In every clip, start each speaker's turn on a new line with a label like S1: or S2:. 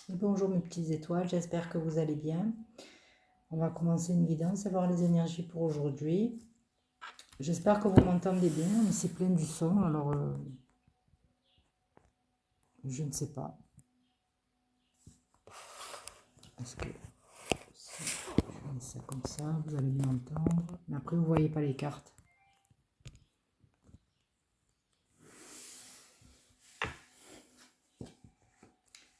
S1: Et bonjour mes petites étoiles, j'espère que vous allez bien. On va commencer une guidance, savoir les énergies pour aujourd'hui. J'espère que vous m'entendez bien, mais c'est plein du son, alors je ne sais pas. Est-ce que si je mets ça comme ça, vous allez bien entendre. Mais après, vous ne voyez pas les cartes.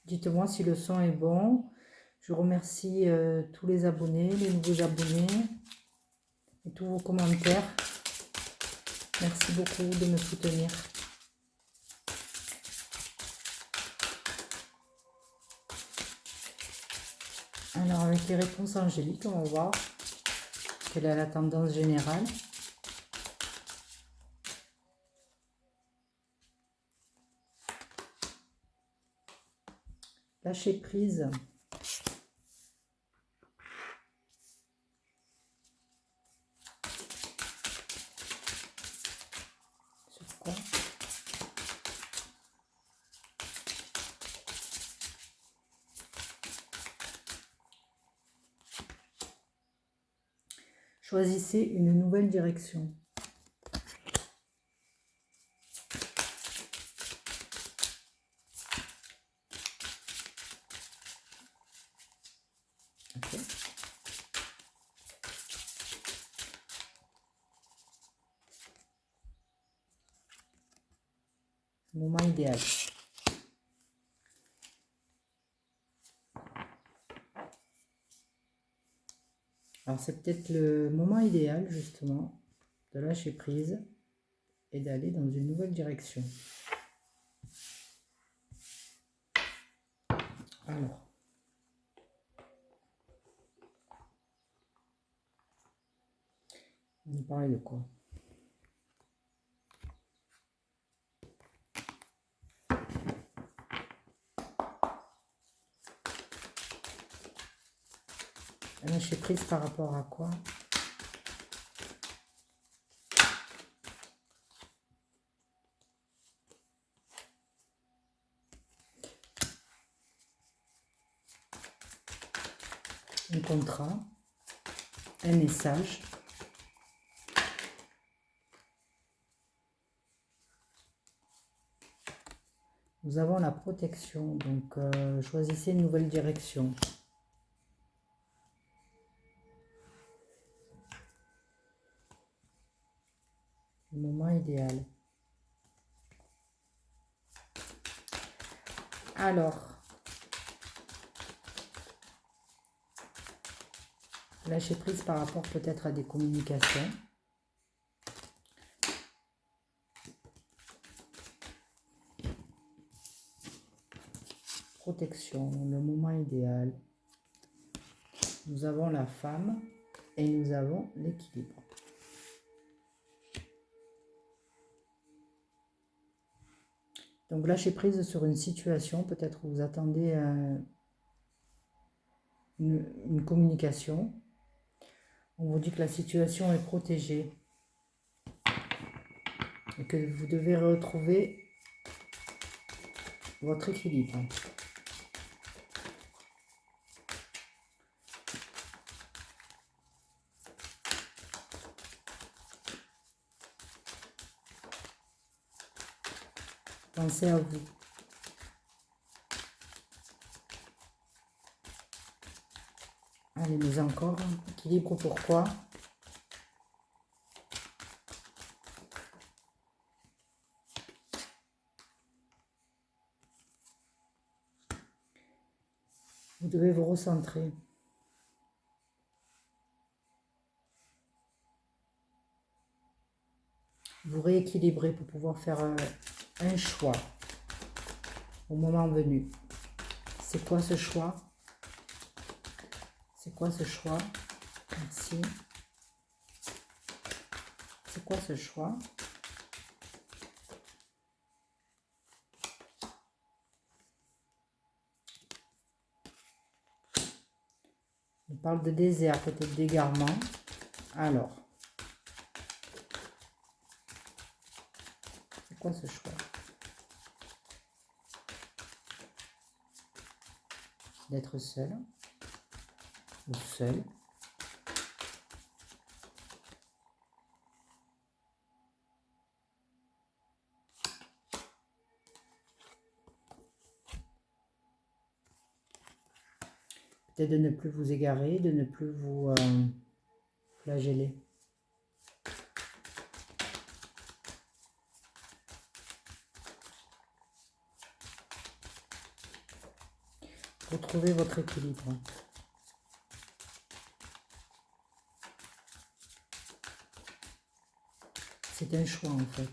S1: Dites-moi si le son est bon. Je remercie tous les abonnés, les nouveaux abonnés et tous vos commentaires. Merci beaucoup de me soutenir. Alors avec les réponses angéliques, on va voir quelle est la tendance générale. Lâcher prise. Sur quoi? Choisissez une nouvelle direction. Okay. Moment idéal. Alors c'est peut-être le moment idéal justement de lâcher prise et d'aller dans une nouvelle direction. Alors, on nous parlait de quoi? Lâcher prise par rapport à quoi? Un contrat, un message. Nous avons la protection, donc choisissez une nouvelle direction. Le moment idéal. Alors, lâcher prise par rapport peut-être à des communications. Protection, le moment idéal. Nous avons la femme et nous avons l'équilibre. Donc lâcher prise sur une situation, peut-être vous attendez une communication. On vous dit que la situation est protégée et que vous devez retrouver votre équilibre. Pensez à vous. Allez, mais encore, équilibre pourquoi? Vous devez vous recentrer. Vous rééquilibrer pour pouvoir faire un choix au moment venu. C'est quoi ce choix? C'est quoi ce choix? Merci. C'est quoi ce choix? On parle de désert, peut-être d'égarement. Alors, c'est quoi ce choix? d'être seul ou seul. Peut-être de ne plus vous égarer, de ne plus vous flageller. Retrouvez votre équilibre. C'est un choix en fait.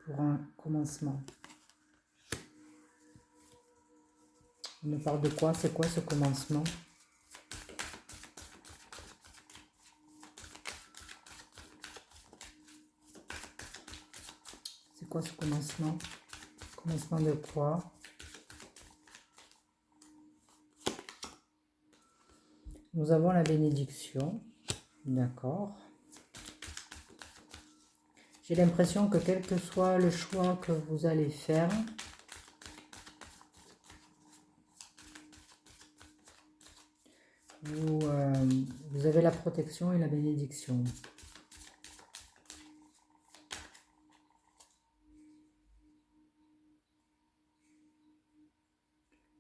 S1: Pour un commencement. On me parle de quoi? C'est quoi ce commencement? C'est quoi ce commencement? Commencement de quoi? Nous avons la bénédiction. D'accord. J'ai l'impression que quel que soit le choix que vous allez faire, vous avez la protection et la bénédiction.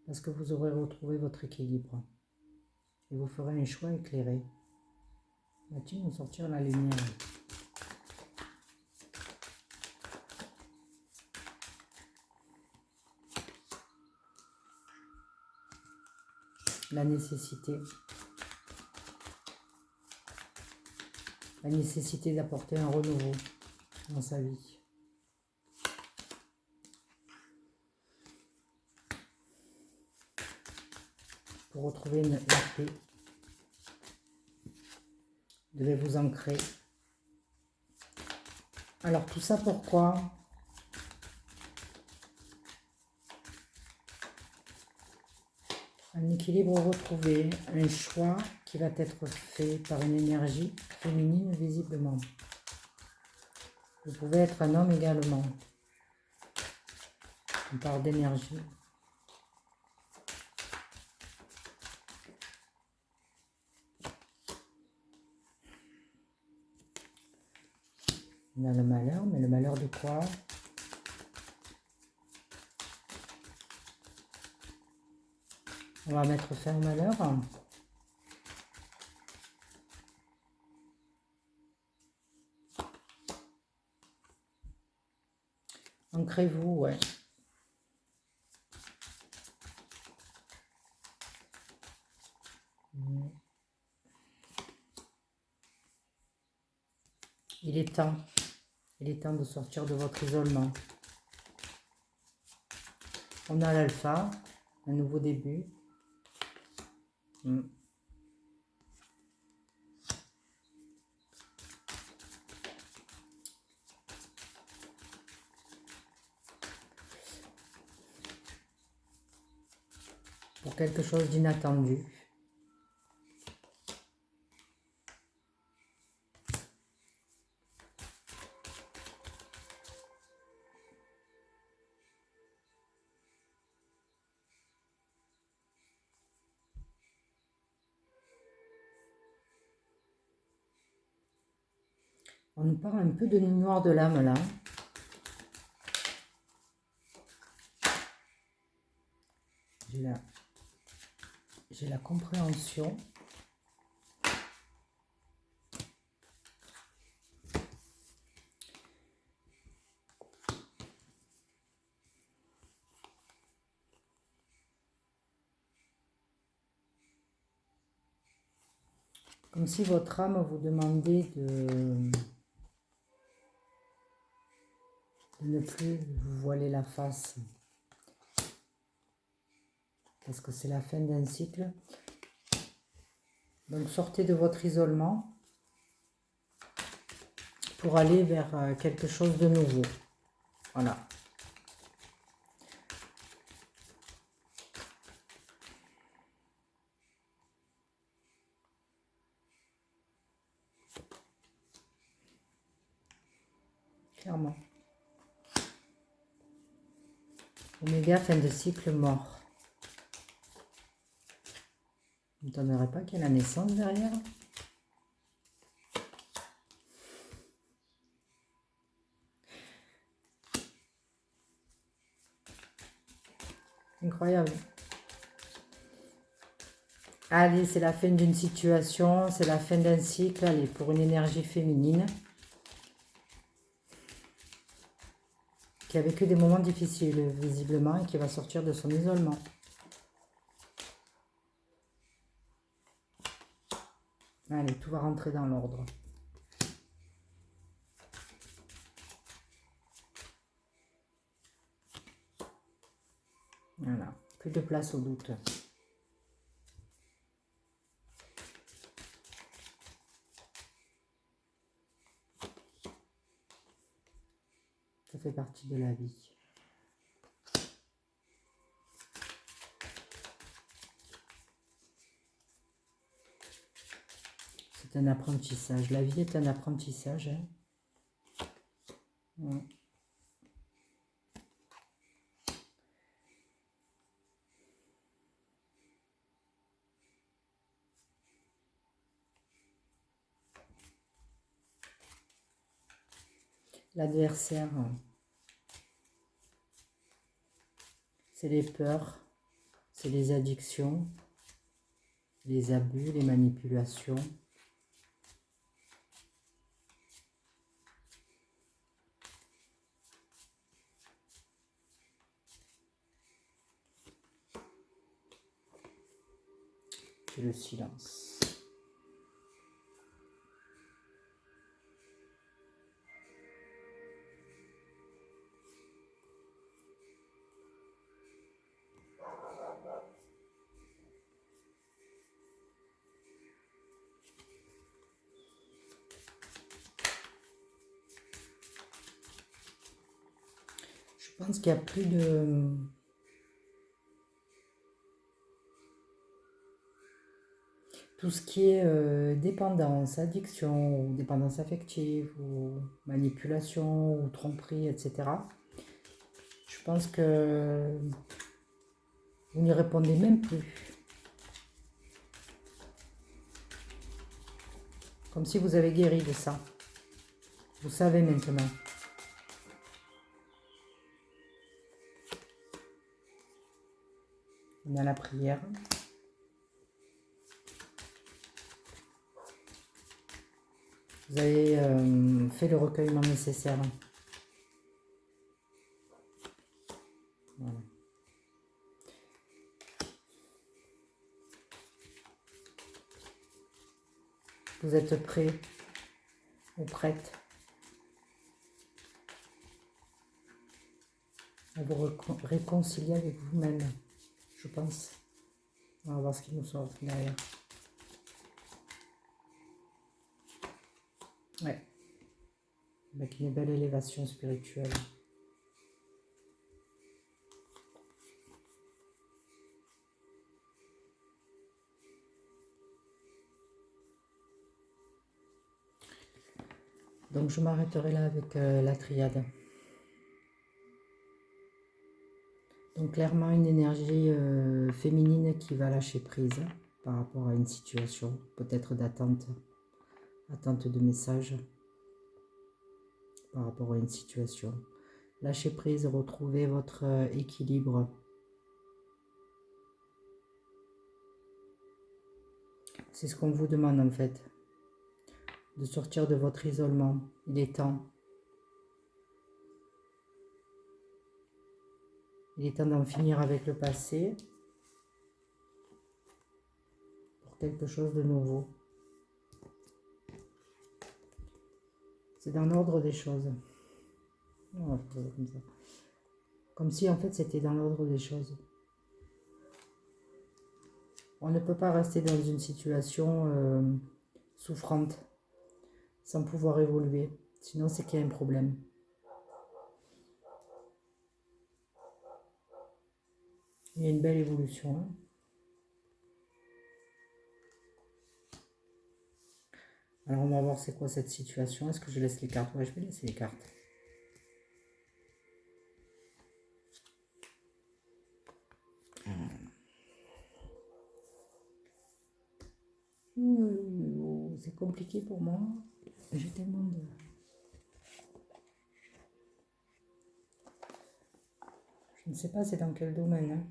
S1: Parce que vous aurez retrouvé votre équilibre. Et vous ferez un choix éclairé. Vas-tu nous sortir la lumière? La nécessité. La nécessité d'apporter un renouveau dans sa vie. Pour retrouver la paix. Vous devez vous ancrer. Alors tout ça pourquoi? Un équilibre retrouvé, un choix qui va être fait par une énergie féminine visiblement. Vous pouvez être un homme également. On parle d'énergie. On a le malheur, mais le malheur de quoi? On va mettre fin au malheur. Ancrez-vous, ouais. Il est temps. Il est temps de sortir de votre isolement. On a l'alpha, un nouveau début. Pour quelque chose d'inattendu. On nous parle un peu de nuit noire de l'âme là. J'ai la compréhension. Comme si votre âme vous demandait de ne plus vous voiler la face. Parce que c'est la fin d'un cycle. Donc sortez de votre isolement pour aller vers quelque chose de nouveau. Voilà. Clairement. Oméga, fin de cycle, mort. Vous ne m'étonnerait pas qu'il y ait la naissance derrière. Incroyable. Allez, c'est la fin d'une situation, c'est la fin d'un cycle. Allez, pour une énergie féminine qui a vécu des moments difficiles, visiblement, et qui va sortir de son isolement. Allez, tout va rentrer dans l'ordre. Voilà, plus de place au doute. Ça fait partie de la vie. C'est un apprentissage. La vie est un apprentissage. Hein. Ouais. L'adversaire, c'est les peurs, c'est les addictions, les abus, les manipulations. Et le silence. Je pense qu'il n'y a plus de... Tout ce qui est dépendance, addiction, ou dépendance affective, ou manipulation, ou tromperie, etc. Je pense que vous n'y répondez même plus. Comme si vous avez guéri de ça. Vous savez maintenant. On a la prière. Vous avez fait le recueillement nécessaire. Voilà. Vous êtes prêt ou prête à vous réconcilier avec vous-même, je pense. On va voir ce qui nous sort derrière. Ouais. Avec une belle élévation spirituelle. Donc je m'arrêterai là avec la triade. Donc clairement une énergie féminine qui va lâcher prise par rapport à une situation, peut-être d'attente, attente de message par rapport à une situation. Lâchez prise, retrouvez votre équilibre. C'est ce qu'on vous demande en fait, de sortir de votre isolement. Il est temps. Il est temps d'en finir avec le passé pour quelque chose de nouveau. C'est dans l'ordre des choses. On va faire comme ça. Comme si en fait c'était dans l'ordre des choses. On ne peut pas rester dans une situation souffrante sans pouvoir évoluer. Sinon c'est qu'il y a un problème. Il y a une belle évolution. Alors on va voir c'est quoi cette situation. Est-ce que je laisse les cartes? Ouais, je vais laisser les cartes. C'est compliqué pour moi. J'ai tellement de... Je ne sais pas c'est dans quel domaine. Hein.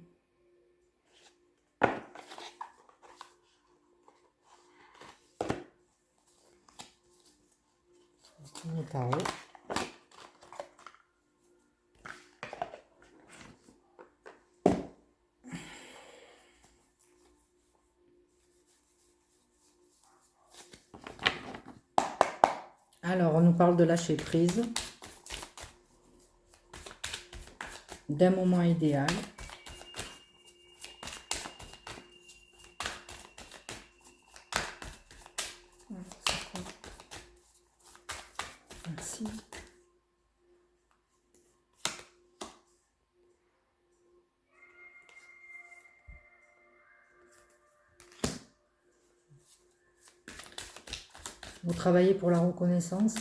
S1: Le tarot. Alors, on nous parle de lâcher prise, d'un moment idéal. Merci. Vous travaillez pour la reconnaissance.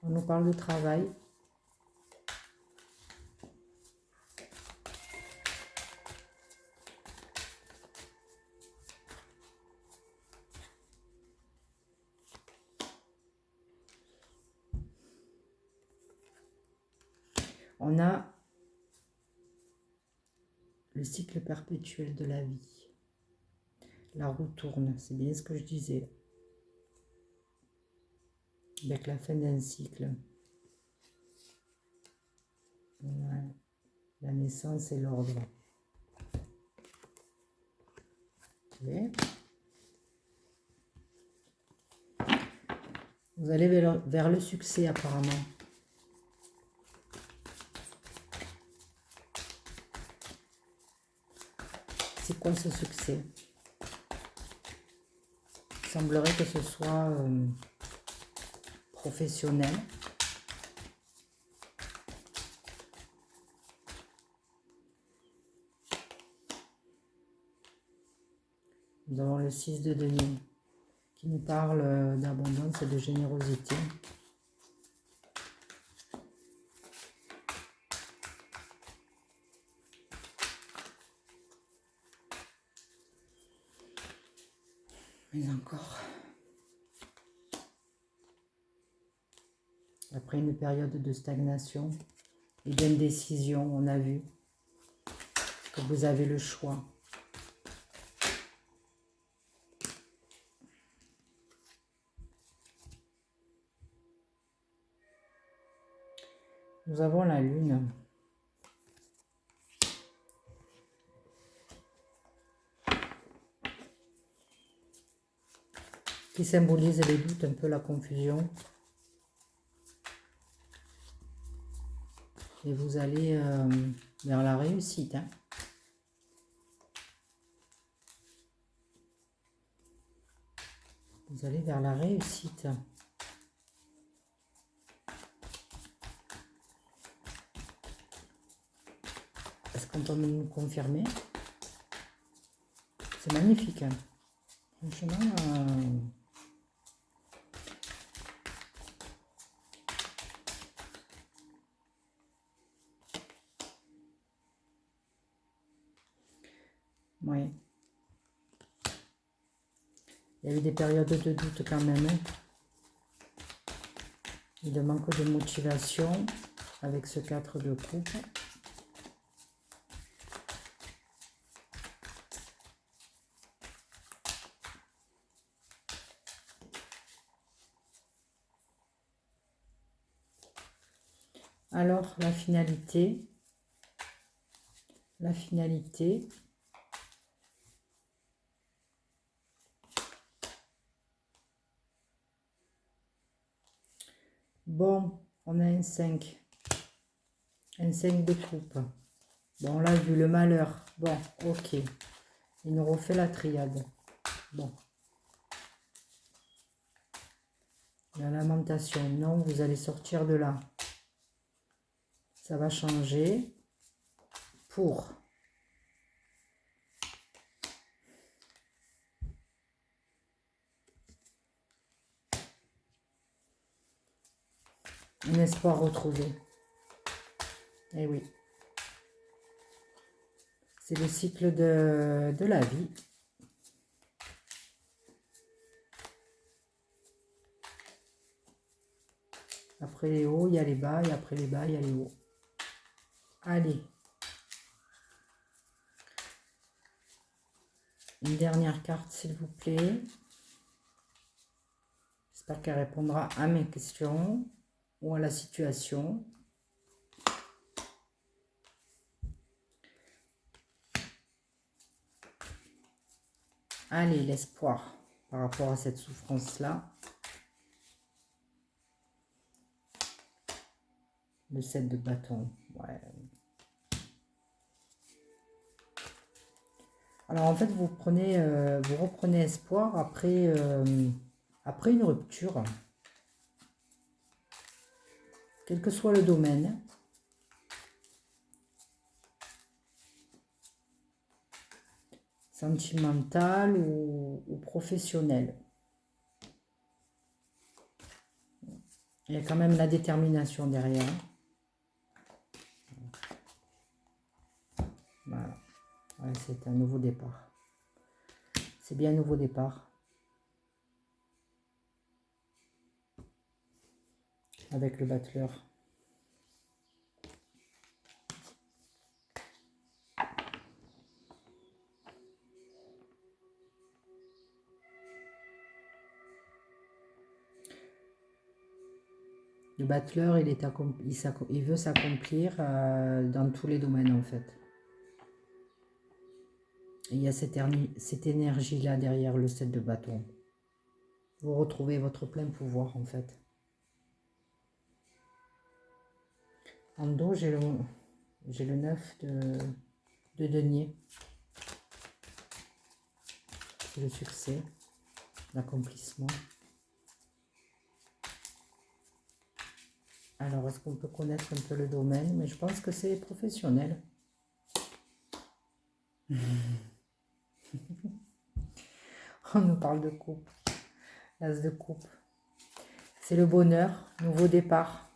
S1: On nous parle de travail. On a le cycle perpétuel de la vie. La roue tourne, c'est bien ce que je disais. Avec la fin d'un cycle. Ouais. La naissance et l'ordre. Okay. Vous allez vers le succès apparemment. C'est quoi ce succès? Il semblerait que ce soit professionnel. Nous avons le 6 de denier qui nous parle d'abondance et de générosité. Mais encore. Après une période de stagnation et d'indécision, on a vu que vous avez le choix. Nous avons la lune. Qui symbolise les doutes, un peu la confusion. Et vous allez vers la réussite. Hein. Vous allez vers la réussite. Est-ce qu'on peut me confirmer? C'est magnifique. Hein. Franchement... Oui. Il y a eu des périodes de doute quand même. Hein. Et de manque de motivation avec ce 4 de coupe. Alors, la finalité. La finalité. Bon, on a un 5. Un 5 de coupe. Bon, on l'a vu, le malheur. Bon, ok. Il nous refait la triade. Bon. La lamentation. Non, vous allez sortir de là. Ça va changer. Pour. Un espoir retrouvé. Eh oui. C'est le cycle de la vie. Après les hauts, il y a les bas, et après les bas, il y a les hauts. Allez. Une dernière carte, s'il vous plaît. J'espère qu'elle répondra à mes questions ou à la situation. Allez, l'espoir par rapport à cette souffrance-là. Le 7 de bâton. Ouais. Alors en fait, vous reprenez espoir après, après une rupture. Quel que soit le domaine. Sentimental ou professionnel. Il y a quand même la détermination derrière. Voilà. Ouais, c'est un nouveau départ. C'est bien un nouveau départ. Avec le battleur. Le battleur, il veut s'accomplir dans tous les domaines en fait. Et il y a cette énergie-là derrière le 7 de bâton. Vous retrouvez votre plein pouvoir en fait. En dos, j'ai le 9 de denier. C'est le succès, l'accomplissement. Alors, est-ce qu'on peut connaître un peu le domaine? Mais je pense que c'est professionnel. On nous parle de coupe. L'as de coupe. C'est le bonheur, nouveau départ.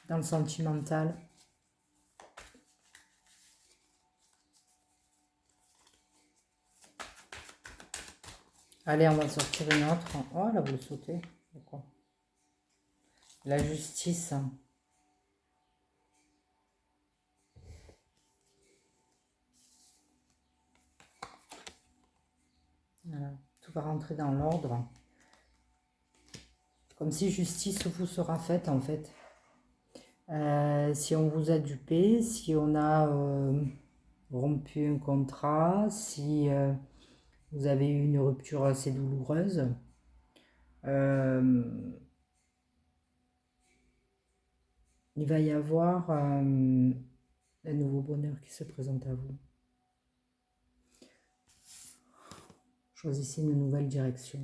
S1: Dans le sentimental. Allez, on va sortir une autre. Oh, là, vous le sautez. D'accord. La justice. Voilà. Tout va rentrer dans l'ordre. Comme si justice vous sera faite, en fait. Si on vous a dupé, si on a rompu un contrat, si vous avez eu une rupture assez douloureuse, il va y avoir un nouveau bonheur qui se présente à vous. Choisissez une nouvelle direction.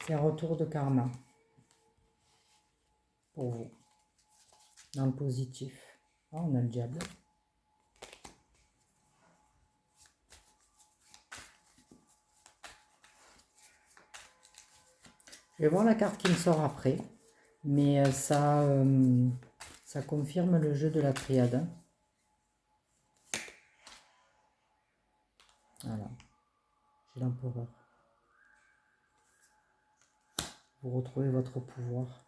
S1: C'est un retour de karma pour vous, dans le positif. Oh, on a le diable. Je vais voir la carte qui me sort après, mais ça confirme le jeu de la triade. Voilà, j'ai l'empereur. Vous retrouvez votre pouvoir.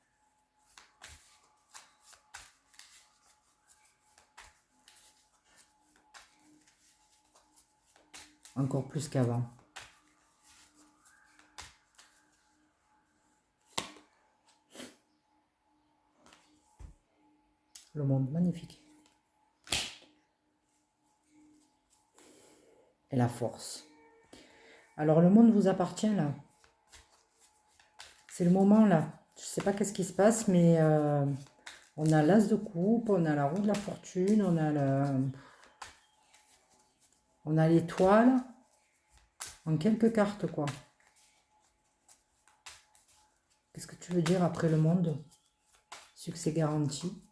S1: Encore plus qu'avant. Le monde magnifique. Et la force. Alors le monde vous appartient là. C'est le moment là. Je ne sais pas qu'est-ce qui se passe, mais on a l'as de coupe, on a la roue de la fortune, on a l'étoile. En quelques cartes quoi. Qu'est-ce que tu veux dire après le monde? Succès garanti.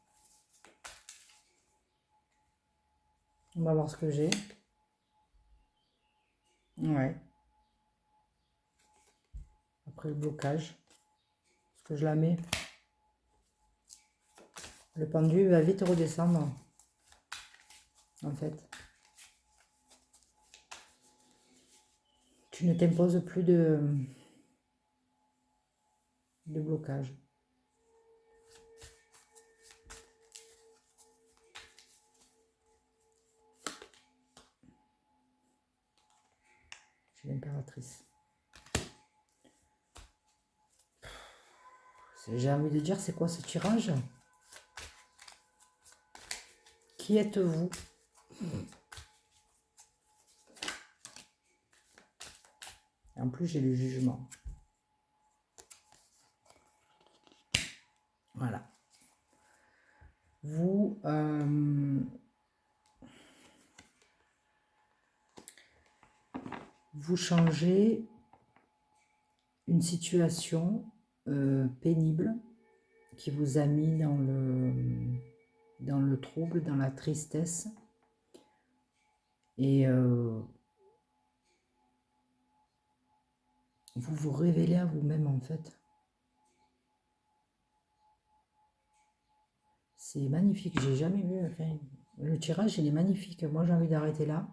S1: On va voir ce que j'ai. Ouais. Après le blocage. Est-ce que je la mets? Le pendu va vite redescendre. En fait. Tu ne t'imposes plus de blocage. J'ai l'impératrice. J'ai envie de dire, c'est quoi ce tirage? Qui êtes-vous? En plus, j'ai le jugement. Voilà. Vous, vous changez une situation pénible qui vous a mis dans le trouble, dans la tristesse. Et vous vous révélez à vous-même en fait. C'est magnifique, j'ai jamais vu. Enfin, le tirage, il est magnifique. Moi, j'ai envie d'arrêter là.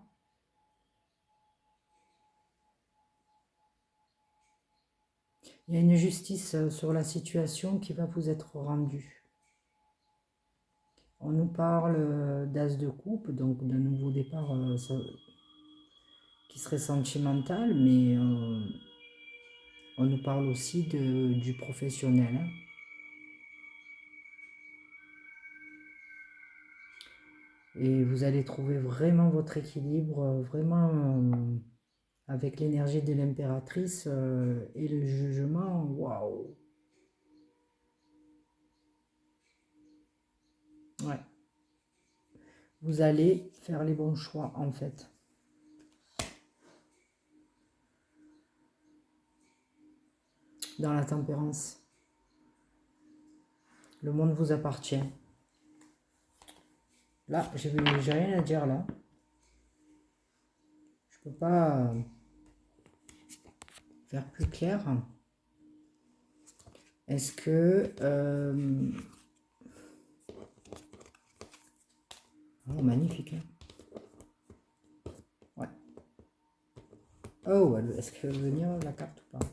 S1: Il y a une justice sur la situation qui va vous être rendue. On nous parle d'as de coupe, donc d'un nouveau départ qui serait sentimental, mais on nous parle aussi du professionnel. Hein. Et vous allez trouver vraiment votre équilibre, vraiment avec l'énergie de l'impératrice et le jugement. Waouh! Ouais. Vous allez faire les bons choix en fait. Dans la tempérance. Le monde vous appartient. Là, j'ai rien à dire là. Je peux pas faire plus clair. Est-ce que... Oh, magnifique. Hein, ouais. Oh, est-ce qu'elle veut venir la carte ou pas?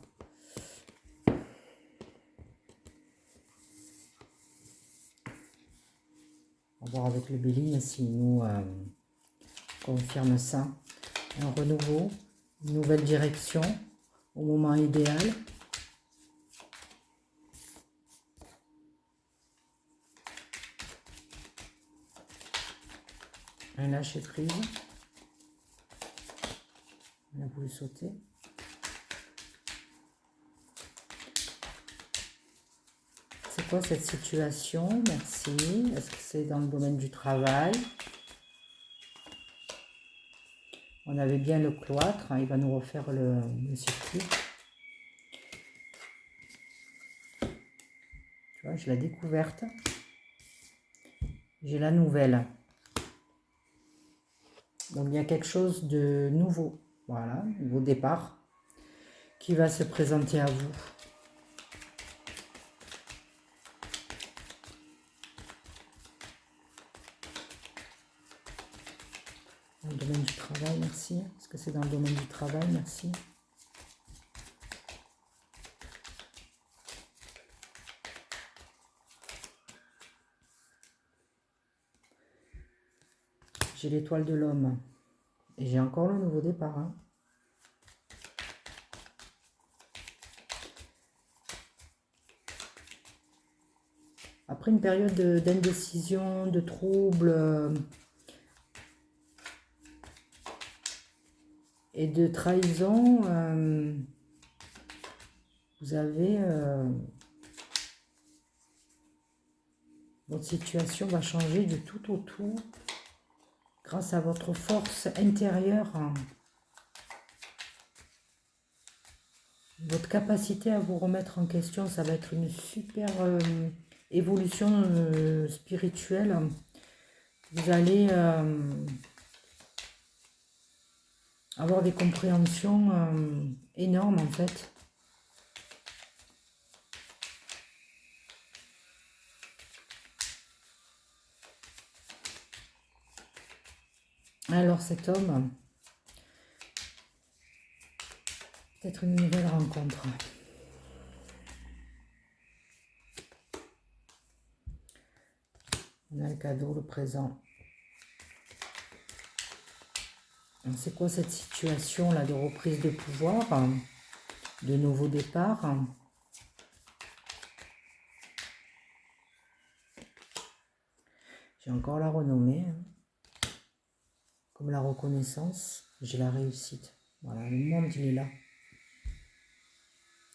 S1: On va voir avec le Béline s'il nous confirme ça. Un renouveau, une nouvelle direction au moment idéal. Un lâcher prise. On a voulu sauter. C'est quoi cette situation? Merci. Est-ce que c'est dans le domaine du travail? On avait bien le cloître. Hein, il va nous refaire le circuit. Tu vois, j'ai la découverte. J'ai la nouvelle. Donc, il y a quelque chose de nouveau. Voilà, nouveau départ qui va se présenter à vous. Dans le domaine du travail, merci. Est-ce que c'est dans le domaine du travail? Merci. J'ai l'étoile de l'homme. Et j'ai encore le nouveau départ. Hein. Après une période d'indécision, de trouble et de trahison, vous avez... votre situation va changer du tout au tout grâce à votre force intérieure. Votre capacité à vous remettre en question, ça va être une super évolution spirituelle. Vous allez avoir des compréhensions énormes en fait. Alors cet homme, peut-être une nouvelle rencontre. On a le cadeau, le présent. C'est quoi cette situation là de reprise de pouvoir, de nouveau départ? J'ai encore la renommée, comme la reconnaissance, j'ai la réussite. Voilà, le monde il est là.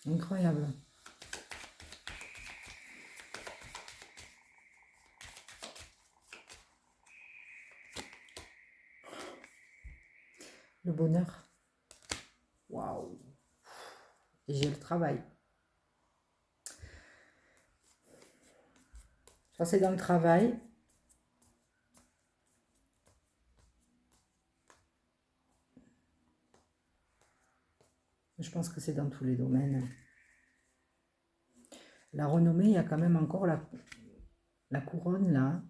S1: Incroyable. Le bonheur. Waouh. Et j'ai le travail. Ça c'est dans le travail. Je pense que c'est dans tous les domaines. La renommée, il y a quand même encore la couronne là.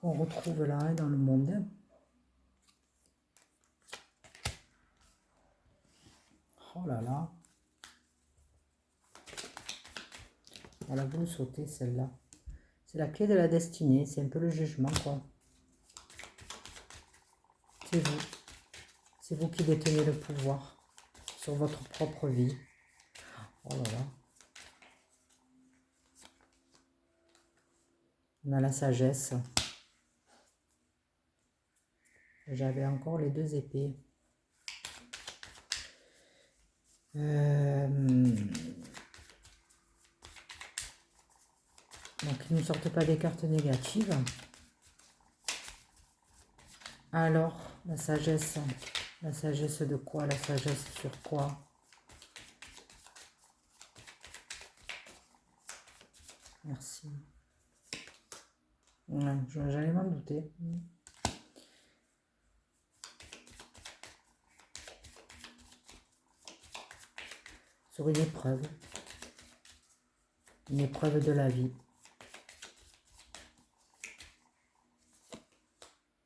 S1: On retrouve là dans le monde. Oh là là. Elle a voulu sauter celle-là. C'est la clé de la destinée. C'est un peu le jugement quoi. C'est vous. C'est vous qui détenez le pouvoir sur votre propre vie. Oh là là. On a la sagesse. J'avais encore les deux épées. Donc, ils ne sortent pas des cartes négatives. Alors, la sagesse. La sagesse de quoi? La sagesse sur quoi? Merci. Ouais, j'allais m'en douter. Sur une épreuve. Une épreuve de la vie.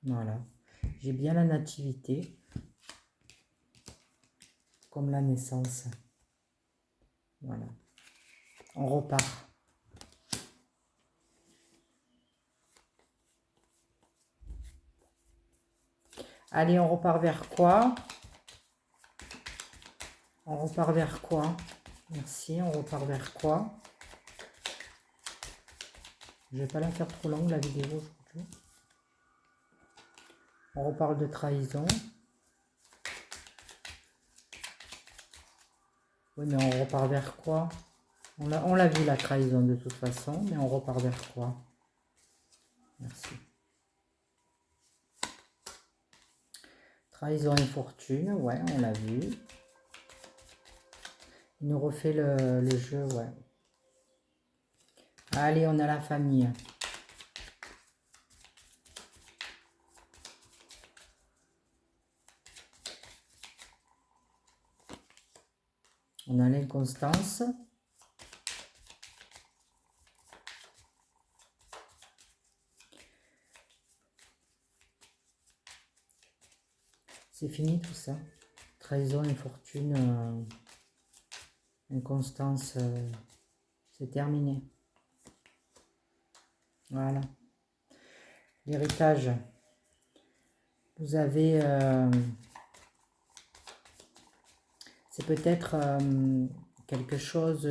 S1: Voilà. J'ai bien la nativité. Comme la naissance. Voilà. On repart. Allez, on repart vers quoi? On repart vers quoi? Merci, on repart vers quoi? Je ne vais pas la faire trop longue, la vidéo aujourd'hui. On reparle de trahison. Oui, mais on repart vers quoi? On l'a vu, la trahison, de toute façon, mais on repart vers quoi? Merci. Trahison et fortune, ouais, on l'a vu. Il nous refait le jeu, ouais. Allez, on a la famille. On a l'inconstance. C'est fini tout ça. Trahison, infortune, inconstance, c'est terminé. Voilà. L'héritage. Vous avez... c'est peut-être quelque chose...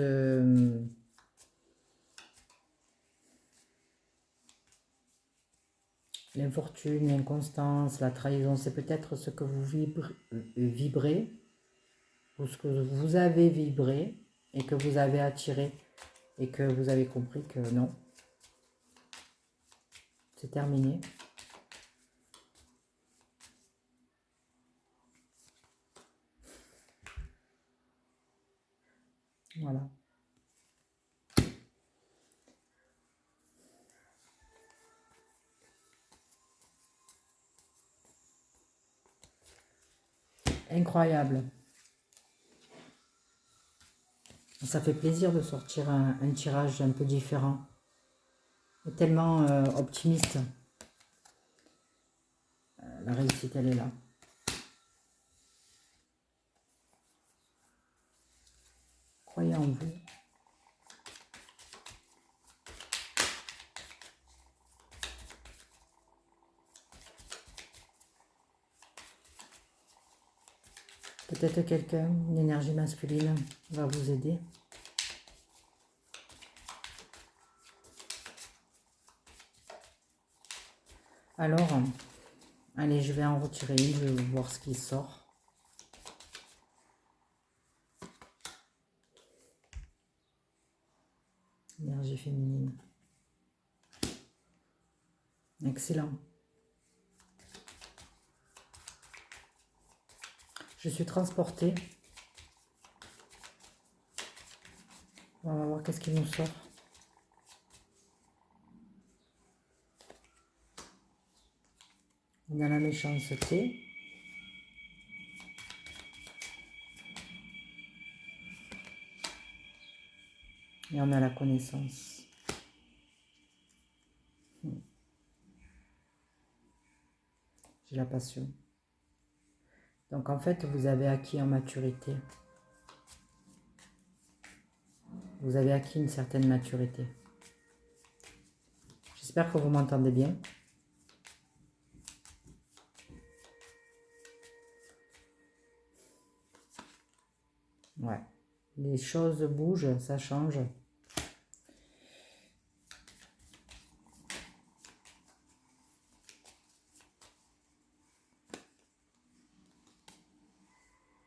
S1: l'infortune, l'inconstance, la trahison, c'est peut-être ce que vous vibrez, ou ce que vous avez vibré, et que vous avez attiré, et que vous avez compris que non. C'est terminé. Voilà. Incroyable. Ça fait plaisir de sortir un tirage un peu différent. Et tellement optimiste. La réussite, elle est là. Croyez en vous. Peut-être quelqu'un, une énergie masculine, va vous aider. Alors, allez, je vais en retirer une, je vais voir ce qui sort. Énergie féminine. Excellent. Je suis transportée. On va voir qu'est-ce qui nous sort. On a la méchanceté. Et on a la connaissance. J'ai la passion. Donc en fait, vous avez acquis en maturité. Vous avez acquis une certaine maturité. J'espère que vous m'entendez bien. Ouais. Les choses bougent, ça change.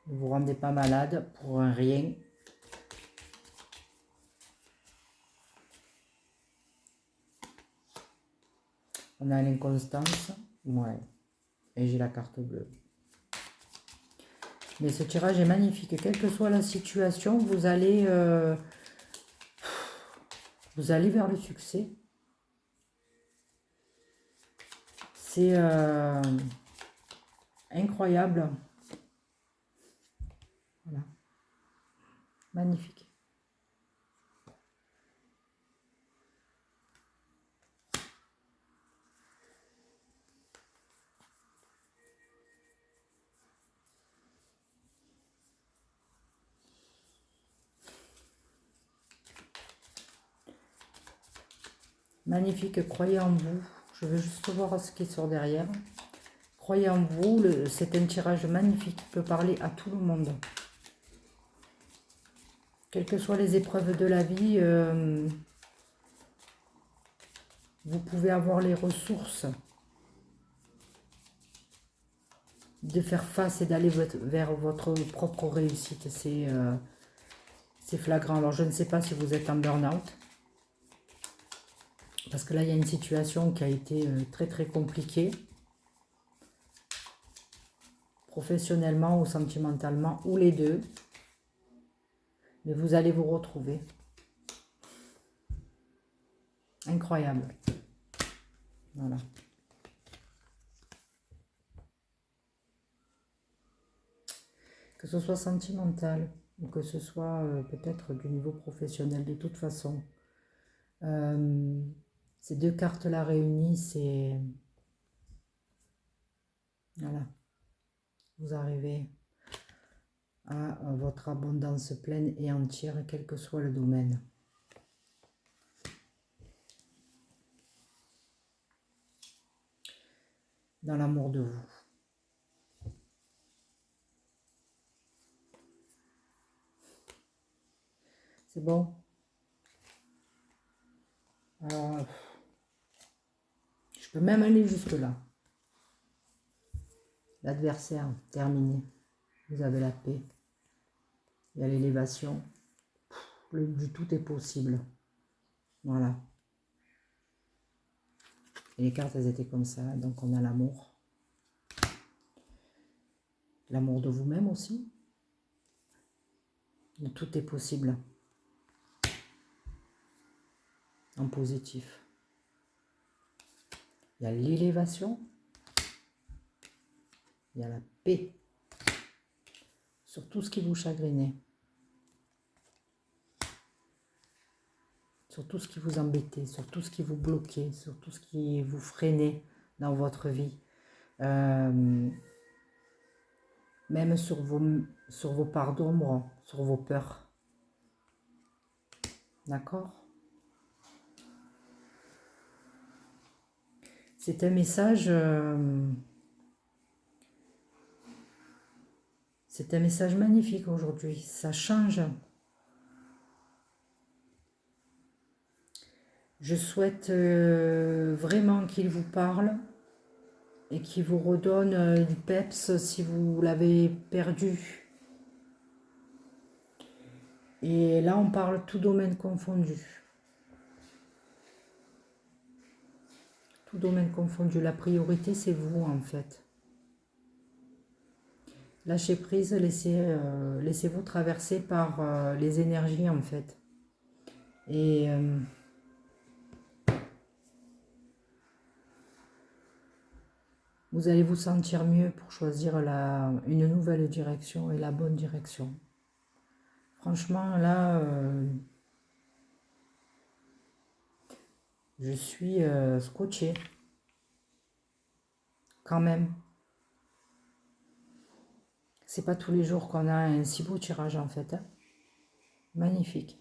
S1: Ne vous rendez pas malade pour un rien. On a l'inconstance. Ouais. Et j'ai la carte bleue. Mais ce tirage est magnifique. Quelle que soit la situation, vous allez vers le succès. C'est incroyable. Voilà. Magnifique. Magnifique, croyez en vous. Je veux juste voir ce qui sort derrière. Croyez en vous, c'est un tirage magnifique qui peut parler à tout le monde. Quelles que soient les épreuves de la vie, vous pouvez avoir les ressources de faire face et d'aller vers votre propre réussite. C'est flagrant. Alors, je ne sais pas si vous êtes en burn-out. Parce que là, il y a une situation qui a été très, très compliquée. Professionnellement ou sentimentalement, ou les deux. Mais vous allez vous retrouver. Incroyable. Voilà. Que ce soit sentimental ou que ce soit peut-être du niveau professionnel, de toute façon. Ces deux cartes-là réunies, c'est... Voilà. Vous arrivez à votre abondance pleine et entière, quel que soit le domaine. Dans l'amour de vous. C'est bon. Alors, je peux même aller jusque-là. L'adversaire, terminé. Vous avez la paix. Il y a l'élévation. Du tout est possible. Voilà. Et les cartes, elles étaient comme ça. Donc, on a l'amour. L'amour de vous-même aussi. Tout est possible. En positif. Il y a l'élévation. Il y a la paix. sur tout ce qui vous chagrinait, sur tout ce qui vous embêtait, sur tout ce qui vous bloquait, sur tout ce qui vous freinait dans votre vie. Même sur vos parts d'ombre, sur vos peurs. D'accord? C'est un message magnifique aujourd'hui. Ça change. Je souhaite vraiment qu'il vous parle et qu'il vous redonne du peps si vous l'avez perdu. Et là, on parle tout domaine confondu. Tout domaine confondu. La priorité, c'est vous, en fait. Lâchez prise, laissez-vous traverser par les énergies, en fait. Et vous allez vous sentir mieux pour choisir une nouvelle direction et la bonne direction. Franchement, là, je suis scotchée. Quand même. C'est pas tous les jours qu'on a un si beau tirage, en fait. Hein. Magnifique.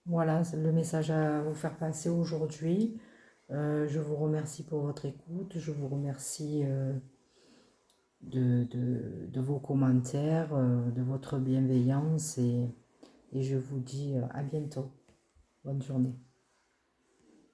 S1: Voilà, c'est le message à vous faire passer aujourd'hui. Je vous remercie pour votre écoute. Je vous remercie de vos commentaires, de votre bienveillance et je vous dis à bientôt. Bonne journée.